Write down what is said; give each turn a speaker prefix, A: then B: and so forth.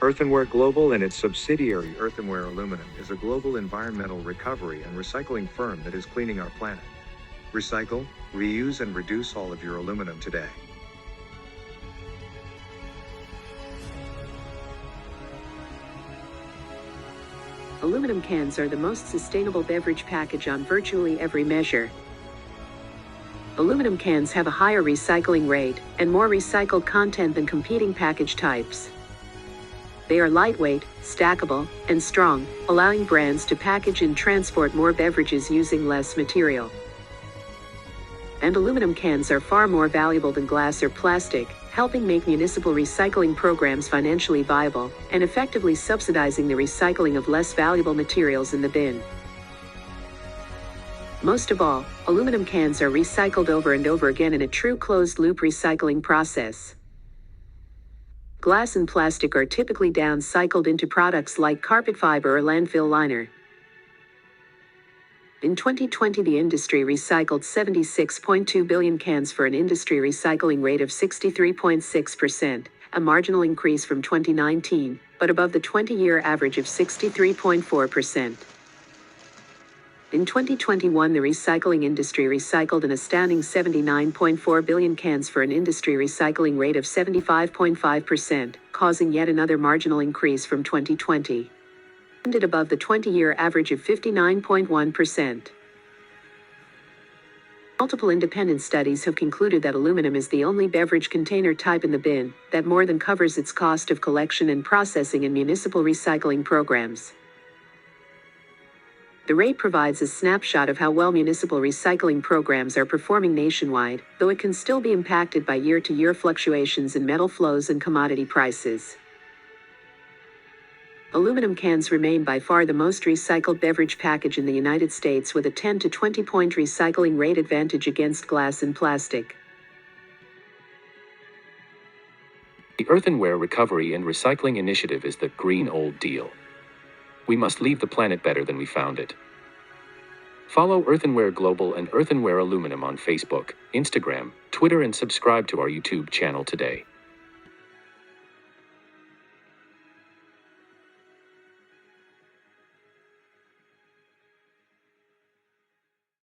A: Earthenware Global and its subsidiary Earthenware Aluminum is a global environmental recovery and recycling firm that is cleaning our planet. Recycle, reuse and reduce all of your aluminum today.
B: Aluminum cans are the most sustainable beverage package on virtually every measure. Aluminum cans have a higher recycling rate and more recycled content than competing package types. They are lightweight, stackable, and strong, allowing brands to package and transport more beverages using less material. And aluminum cans are far more valuable than glass or plastic, helping make municipal recycling programs financially viable and effectively subsidizing the recycling of less valuable materials in the bin. Most of all, aluminum cans are recycled over and over again in a true closed-loop recycling process. Glass and plastic are typically downcycled into products like carpet fiber or landfill liner. In 2020, the industry recycled 76.2 billion cans for an industry recycling rate of 63.6%, a marginal increase from 2019, but above the 20-year average of 63.4%. In 2021, the recycling industry recycled an astounding 79.4 billion cans for an industry recycling rate of 75.5%, causing yet another marginal increase from 2020. Ended above the 20-year average of 59.1%. Multiple independent studies have concluded that aluminum is the only beverage container type in the bin that more than covers its cost of collection and processing in municipal recycling programs. The rate provides a snapshot of how well municipal recycling programs are performing nationwide, though it can still be impacted by year-to-year fluctuations in metal flows and commodity prices. Aluminum cans remain by far the most recycled beverage package in the United States, with a 10 to 20-point recycling rate advantage against glass and plastic.
C: The Earthenware Recovery and Recycling Initiative is the green old deal. We must leave the planet better than we found it. Follow Earthenware Global and Earthenware Aluminum on Facebook, Instagram, Twitter, and subscribe to our YouTube channel today.